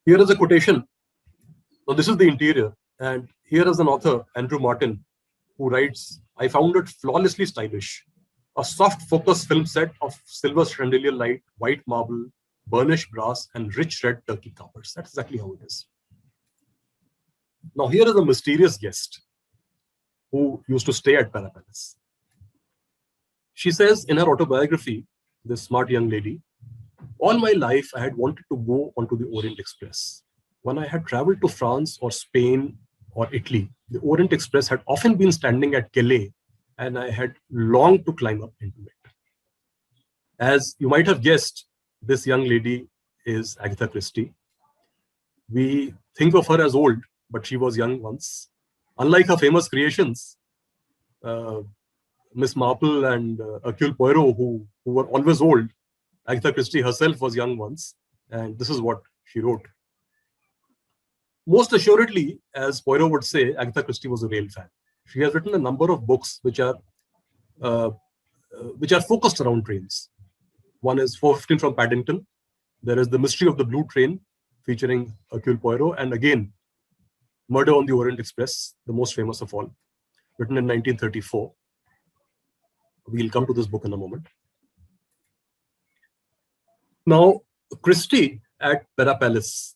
Here is a quotation. So this is the interior. And here is an author, Andrew Martin, who writes, I found it flawlessly stylish. A soft focus film set of silver chandelier light, white marble, burnished brass, and rich red turkey carpets. That's exactly how it is. Now here is a mysterious guest who used to stay at Pera Palace. She says in her autobiography, this smart young lady, all my life I had wanted to go onto the Orient Express. When I had traveled to France or Spain or Italy, the Orient Express had often been standing at Calais and I had longed to climb up into it. As you might have guessed, this young lady is Agatha Christie. We think of her as old, but she was young once. Unlike her famous creations, Miss Marple and Hercule Poirot, who were always old, Agatha Christie herself was young once, and this is what she wrote. Most assuredly, as Poirot would say, Agatha Christie was a rail fan. She has written a number of books which are focused around trains. One is 415 from Paddington. There is The Mystery of the Blue Train, featuring Hercule Poirot, and again, Murder on the Orient Express, the most famous of all, written in 1934. We'll come to this book in a moment. Now, Christie at Pera Palace,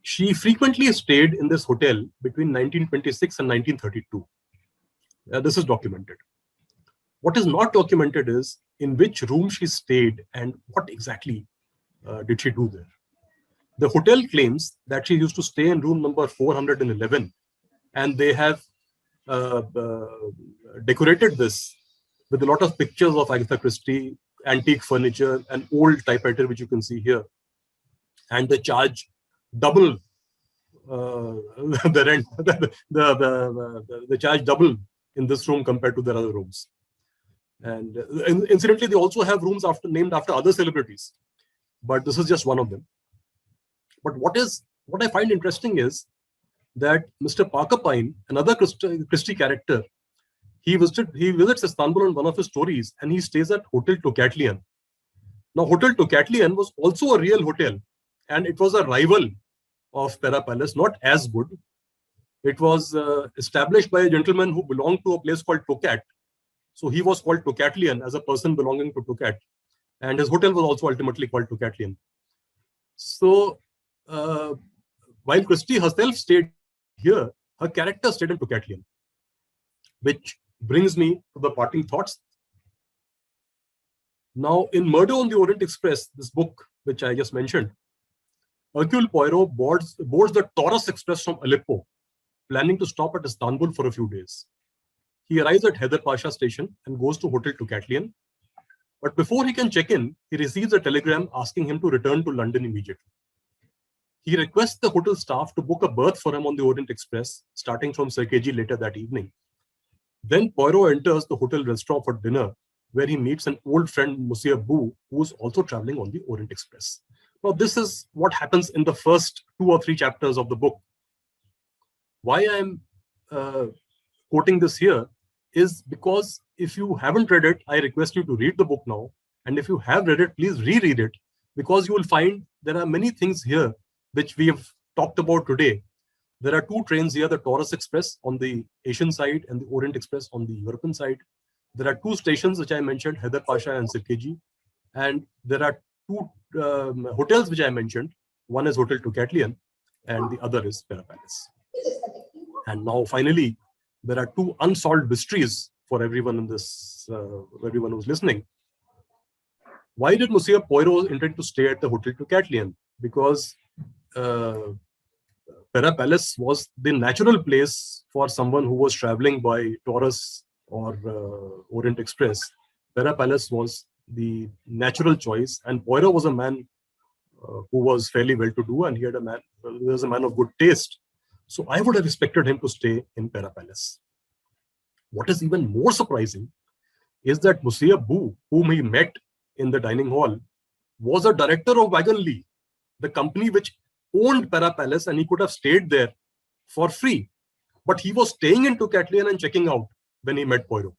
she frequently stayed in this hotel between 1926 and 1932. This is documented. What is not documented is in which room she stayed and what exactly did she do there. The hotel claims that she used to stay in room number 411, and they have decorated this with a lot of pictures of Agatha Christie, antique furniture, an old typewriter, which you can see here. And they charge double the rent. They charge double in this room compared to their other rooms. And incidentally, they also have rooms named after other celebrities, but this is just one of them. But what I find interesting is that Mr. Parker Pyne, another Christie character, he visits Istanbul on one of his stories, and he stays at Hotel Tocatlian. Now, Hotel Tocatlian was also a real hotel, and it was a rival of Pera Palace, not as good. It was established by a gentleman who belonged to a place called Tocat. So he was called Tocatlian as a person belonging to Tocat. And his hotel was also ultimately called Tocatlian. So while Christie herself stayed here, her character stayed in Tocatlian, which brings me to the parting thoughts. Now, in Murder on the Orient Express, this book, which I just mentioned, Hercule Poirot boards the Taurus Express from Aleppo, planning to stop at Istanbul for a few days. He arrives at Heather Pasha station and goes to Hotel Tocatlian. But before he can check in, he receives a telegram asking him to return to London immediately. He requests the hotel staff to book a berth for him on the Orient Express, starting from Circegi later that evening. Then Poirot enters the hotel restaurant for dinner, where he meets an old friend, Monsieur Bou, who is also traveling on the Orient Express. Now, this is what happens in the first 2 or 3 chapters of the book. Why I'm quoting this here is because if you haven't read it, I request you to read the book now. And if you have read it, please reread it, because you will find there are many things here which we have talked about today. There are two trains here, the Taurus Express on the Asian side and the Orient Express on the European side. There are two stations which I mentioned, Hyder Pasha and Sirkeji. And there are two hotels which I mentioned. One is Hotel Tocatlian and the other is Pera Palace. And now finally, there are two unsolved mysteries for everyone in this, everyone who's listening. Why did Monsieur Poirot intend to stay at the Hotel Tocatlian? Because Pera Palace was the natural place for someone who was traveling by Taurus or Orient Express. Pera Palace was the natural choice, and Poirot was a man who was fairly well-to-do, and he was a man of good taste. So I would have expected him to stay in Pera Palace. What is even more surprising is that Monsieur Boo, whom he met in the dining hall, was a director of Wagon Lee, the company which owned Pera Palace, and he could have stayed there for free. But he was staying in Tocatlian and checking out when he met Poirot.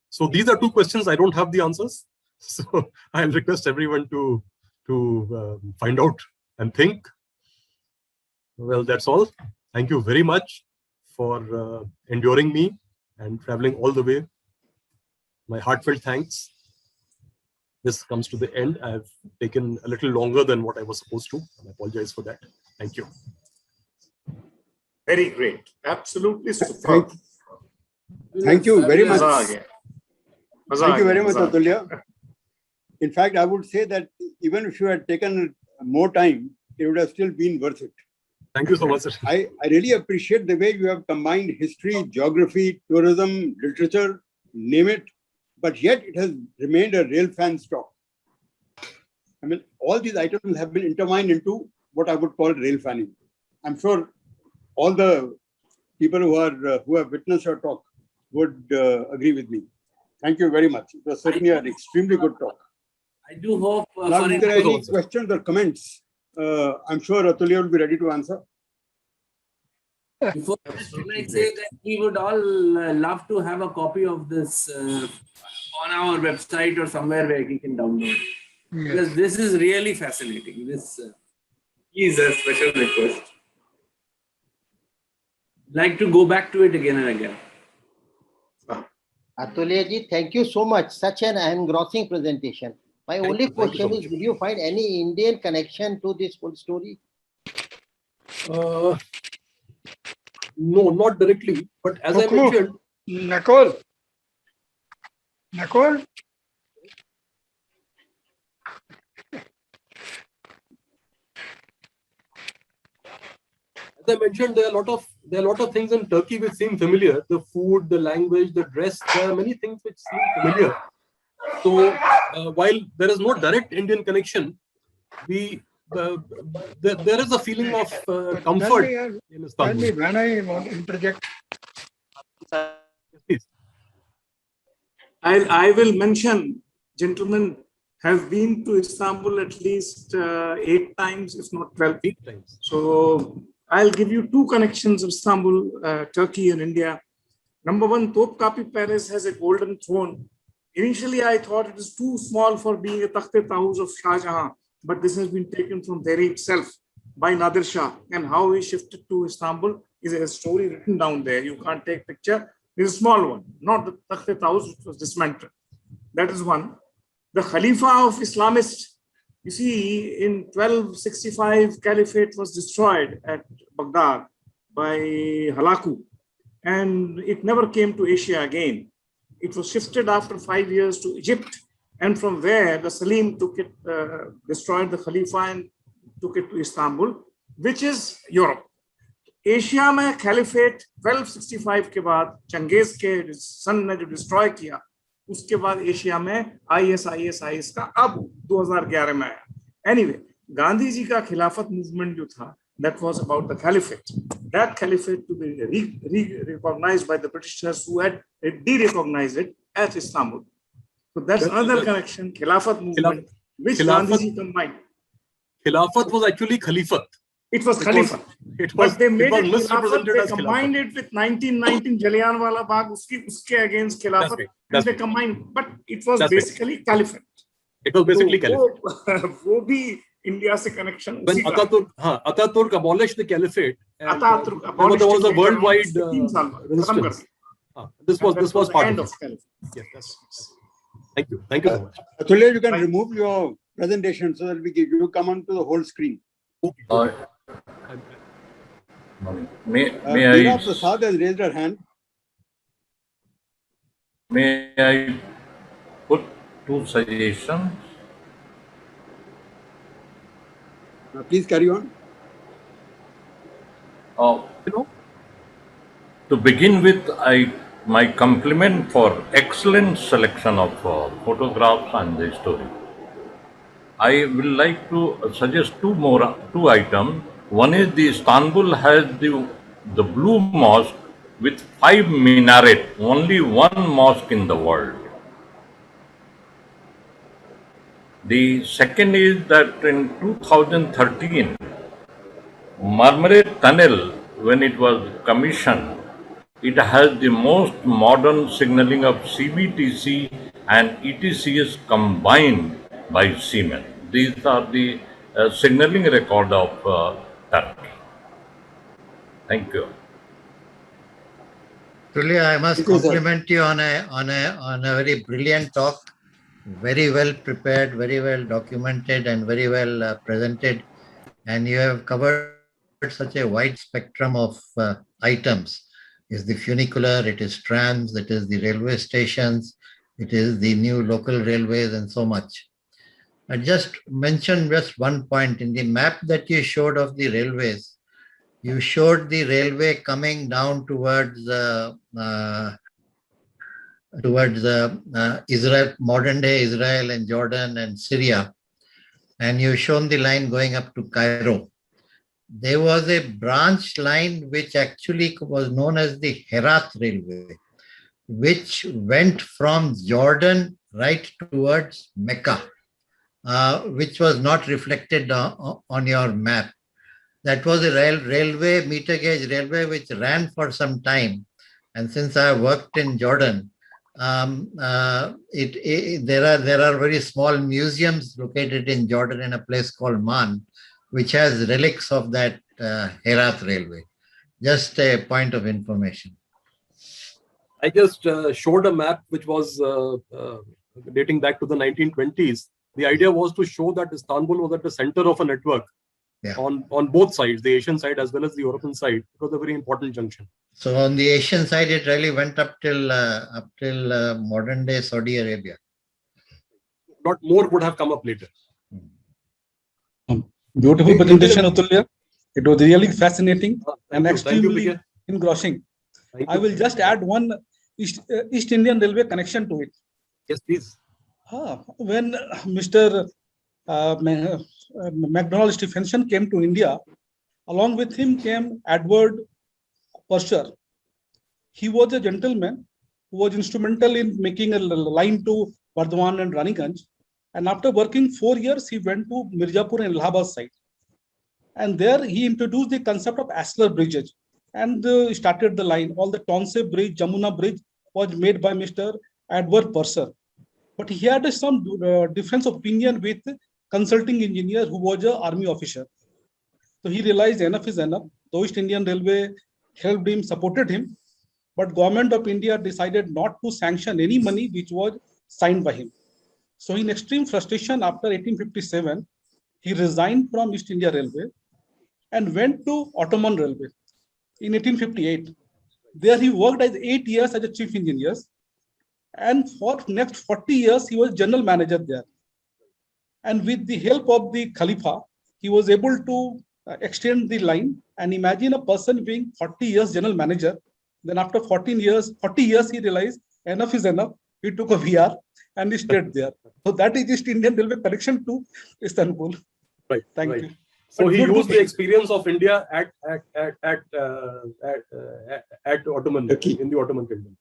So these are two questions I don't have the answers. So I'll request everyone to find out and think. Well, that's all. Thank you very much for enduring me and traveling all the way. My heartfelt thanks. This comes to the end. I have taken a little longer than what I was supposed to. I apologize for that. Thank you. Very great. Absolutely superb. Thank you very much. Maza aa gaya. Thank you very much, Maza aa gaya. Atulya. In fact, I would say that even if you had taken more time, it would have still been worth it. Thank you so much, sir. I really appreciate the way you have combined history, geography, tourism, literature, name it, but yet it has remained a rail fan stock. I mean, all these items have been intertwined into what I would call rail fanning. I'm sure all the people who have witnessed your talk would agree with me. Thank you very much. It was certainly an extremely good talk. I do hope Now, if there are any questions or comments, I'm sure Atulya will be ready to answer. before can I say that we would all love to have a copy of this on our website or somewhere where we can download. Because this is really fascinating. This is a special request. Like to go back to it again and again. Atulya ji, thank you so much. Such an engrossing presentation. My only question is, did you find any Indian connection to this whole story? No, not directly, but as I mentioned, Nicole. Nicole? as I mentioned, there are a lot of things in Turkey which seem familiar. The food, the language, the dress. There are many things which seem familiar. So while there is no direct Indian connection, there is a feeling of comfort in Istanbul. When I want to interject. Please. I will mention, gentlemen have been to Istanbul at least 8 times, if not 12. 8 times. So I'll give you 2 connections of Istanbul, Turkey and India. Number 1, Topkapi Palace has a golden throne. Initially, I thought it was too small for being a Takht-e-Tauz of Shah Jahan, but this has been taken from Delhi itself by Nadir Shah. And how he shifted to Istanbul is a story written down there. You can't take picture. It's a small one, not the Takht-e-Tauz, which was dismantled. That is one. The Khalifa of Islamists, you see, in 1265, Caliphate was destroyed at Baghdad by Halaku, and it never came to Asia again. It was shifted after 5 years to Egypt, and from there, the Salim took it, destroyed the Khalifa and took it to Istanbul, which is Europe. Asia में caliphate 1265 के बाद Genghis के सन ने जो destroy किया, उसके बाद Asia में ISIS का अब 2011 में आया. एनीवे, गांधी जी का खिलाफत मूवमेंट जो था, that was about the caliphate. That caliphate to be recognized by the Britishers who had de-recognized it as Istanbul. So that's another connection, khilafat movement, which Gandhi ji combined. Khilafat was actually Khalifat. It was Khalifa. But they made it Khilafat, they as combined it with 1919 Jallianwala Bagh, uske against Khilafat, and they combined, but it was basically Caliphate. It was basically तो caliphate. वो भी India से connection When उसी का Ataturk abolished the caliphate, and, Ataturk there abolished was a it later on, worldwide 3 साल बाद, खत्म कर resistance. दिया. This And that was part end of of it. caliphate. Yes, yes. Thank you so much. Atulya, you can Right. remove your presentation so that you come onto the whole screen. May Meera I Prasad has raised her hand. may I put two suggestions? Please carry on. To begin with, my compliment for excellent selection of photographs and the story. I will like to suggest two items. One is the Istanbul has the blue mosque with 5 minaret, only one mosque in the world. The second is that in 2013, Marmaret Tunnel, when it was commissioned, it has the most modern signaling of CBTC and ETCS combined by Siemens. These are the signaling record of Turkey. Thank you. Tulya, I must Thank you, sir. compliment you on a very brilliant talk, very well prepared, very well documented, and very well presented. And you have covered such a wide spectrum of items. It's the funicular, it is trams, it is the railway stations, it is the new local railways, and so much. I just mentioned just one point in the map that you showed of the railways. You showed the railway coming down towards Israel, modern day Israel and Jordan and Syria, and you've shown the line going up to Cairo. There was a branch line which actually was known as the Herat Railway, which went from Jordan right towards Mecca, which was not reflected on your map. That was a railway, meter gauge railway, which ran for some time. And since I worked in Jordan, there are very small museums located in Jordan in a place called Man, which has relics of that Herat railway. Just a point of information. I just showed a map which was dating back to the 1920s. The idea was to show that Istanbul was at the center of a network. Yeah. On both sides, the Asian side as well as the European side. It was a very important junction. So on the Asian side, it really went up till modern day Saudi Arabia. Lot more would have come up later. Beautiful presentation, Atulya. It was really fascinating and Thank you, extremely PK. engrossing. Thank I you. will just add one East Indian Railway connection to it. Yes, please. When Mr. McDonald Stephenson came to India, along with him came Edward Purser. He was a gentleman who was instrumental in making a line to Bardhaman and Raniganj. And after working 4 years, he went to Mirzapur and Allahabad side. And there he introduced the concept of Asler bridges and started the line. All the Tonse Bridge, Jamuna Bridge was made by Mr. Edward Purser. But he had some difference of opinion with consulting engineer who was an army officer. So he realized enough is enough. The East Indian Railway helped him, supported him. But Government of India decided not to sanction any money which was signed by him. So in extreme frustration after 1857, he resigned from East India Railway and went to Ottoman Railway in 1858. There he worked as 8 years as a chief engineer. And for next 40 years, he was general manager there. And with the help of the Khalifa, he was able to extend the line. And imagine a person being 40 years general manager. Then after 40 years, he realized enough is enough. He took a VR and he stayed there. So that is East Indian Railway connection to Istanbul. Right. Thank right. you. So But he good used to the see. experience of India at Ottoman Turkey. in the Ottoman Kingdom.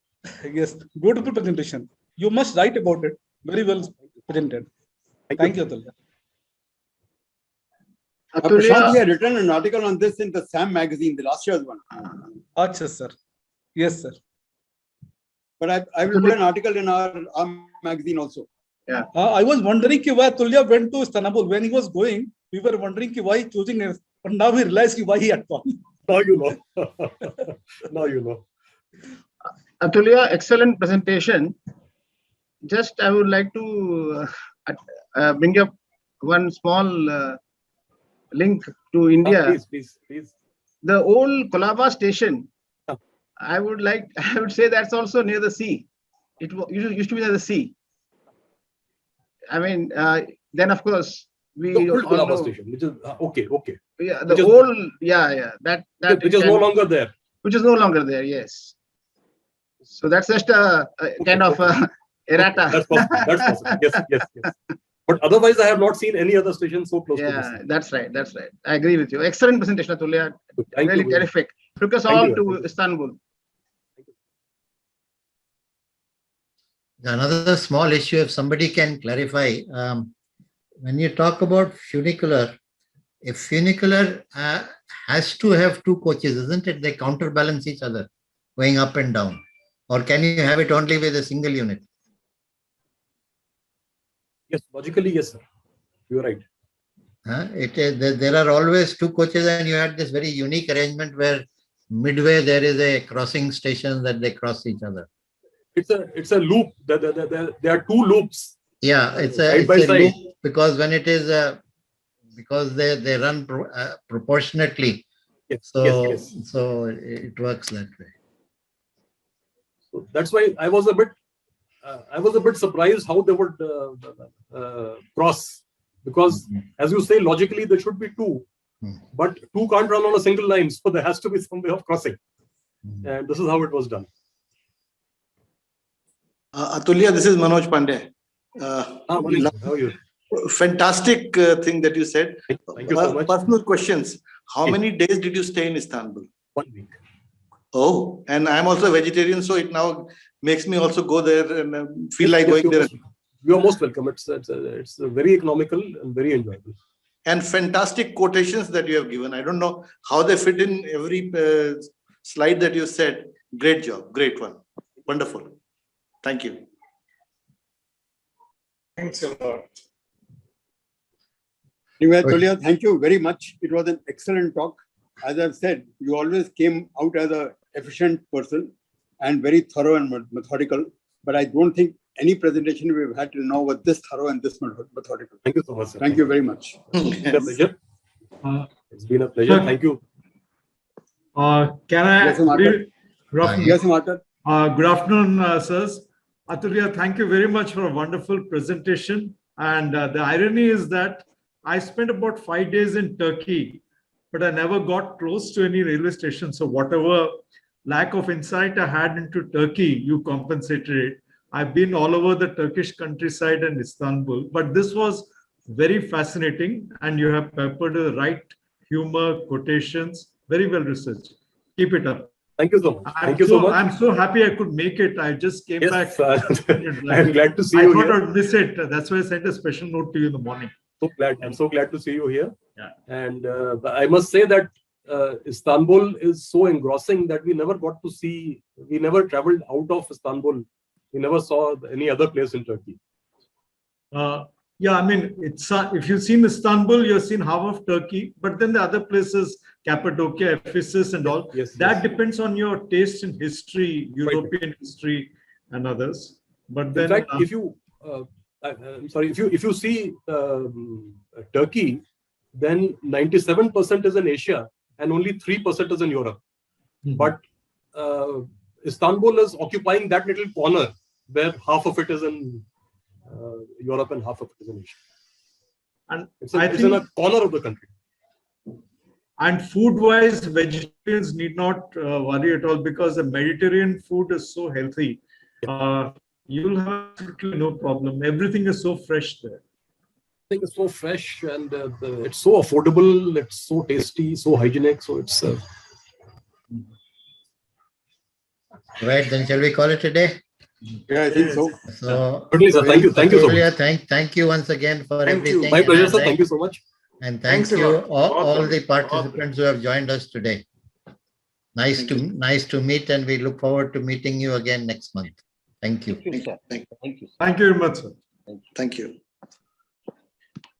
Yes, beautiful presentation. You must write about it. Very well presented. Thank you, Atulya. Prashant, he had written an article on this in the SAM magazine, the last year's one. Acha, sir. Yes, sir. But I will put an article in our magazine also. I was wondering why Tulya went to Istanbul. When he was going, we were wondering why he choosing it. But now we realize why he had gone. Now you know. Now you know. Atulya, excellent presentation. Just I would like to bring up one small link to India. Please. The old Colaba station, I would say that's also near the sea. It used to be near the sea. I mean, then of course we The old all Colaba know, station, which is okay. yeah, Which the is- old, that Which is no longer there. which is no longer there. Yes. So that's just a kind of errata. That's possible. That's possible. Yes. But otherwise, I have not seen any other station so close to Yeah, this. that's right. I agree with you. Excellent presentation, Atulya. Thank Really you. terrific. Took us Thank all you. to Istanbul. Another small issue, if somebody can clarify, when you talk about funicular, a funicular has to have two coaches, isn't it? They counterbalance each other, going up and down. Or can you have it only with a single unit? Yes, logically, yes, sir. You're right. There are always two coaches, and you had this very unique arrangement where midway there is a crossing station that they cross each other. It's a loop. There are two loops. Yeah, it's Side a by side. loop because when it is because they run proportionately. Yes. So it works that way. So that's why I was a bit surprised how they would cross, because as you say, logically there should be two, but two can't run on a single line, so there has to be some way of crossing, and this is how it was done. Atulya, this is Manoj Pandey. Manish, how are you? Fantastic thing that you said. Thank you so much. Personal questions. How many days did you stay in Istanbul? 1 week. Oh, and I'm also a vegetarian, so it now makes me also go there and feel like going there. You are most welcome. It's very economical and very enjoyable. And fantastic quotations that you have given. I don't know how they fit in every slide that you said. Great job. Great one. Wonderful. Thank you. Thanks a lot. Anyway, Tulya, thank you very much. It was an excellent talk. As I've said, you always came out as an efficient person and very thorough and methodical. But I don't think any presentation we've had till now was this thorough and this methodical. Thank you so much, sir. Thank you very much. It's been a pleasure. It's been a pleasure. Sir. Thank you. Can I? Yes, Martha. Good afternoon. Yes, Martha. Good afternoon, sirs. Atulya, thank you very much for a wonderful presentation. And the irony is that I spent about 5 days in Turkey, but I never got close to any railway station. So whatever lack of insight I had into Turkey, you compensated it. I've been all over the Turkish countryside and Istanbul, but this was very fascinating, and you have peppered the right humor, quotations, very well researched. Keep it up. Thank you so much. Thank you so much. I'm so happy I could make it. I just came back. I'm glad to see I you thought here. I'd miss it. That's why I sent a special note to you in the morning. So glad. I'm so glad to see you here. Yeah. And I must say that Istanbul is so engrossing that we never got to see. We never traveled out of Istanbul. We never saw any other place in Turkey. Yeah, I mean, it's if you've seen Istanbul, you've seen half of Turkey, but then the other places, Cappadocia, Ephesus, and all, that depends on your taste in history, European history, and others. But then, in fact, if you, I'm sorry, if you see Turkey, then 97% is in Asia and only 3% is in Europe. But Istanbul is occupying that little corner where half of it is in Europe and half of it is in Asia. And it's in a corner of the country. And food-wise, vegetarians need not worry at all because the Mediterranean food is so healthy. You'll have absolutely no problem. Everything is so fresh there. Everything is so fresh and it's so affordable. It's so tasty, so hygienic. So it's. Right, then shall we call it a day? Yeah, I think so. So, Certainly, sir. Thank you. Thank you so much. Thank you once again for Thank you. everything. My pleasure, And sir. Thank you so much. And thank you all the participants who have joined us today. Nice to meet, and we look forward to meeting you again next month. Thank you. Thank you. Thank you very much, sir. Thank you.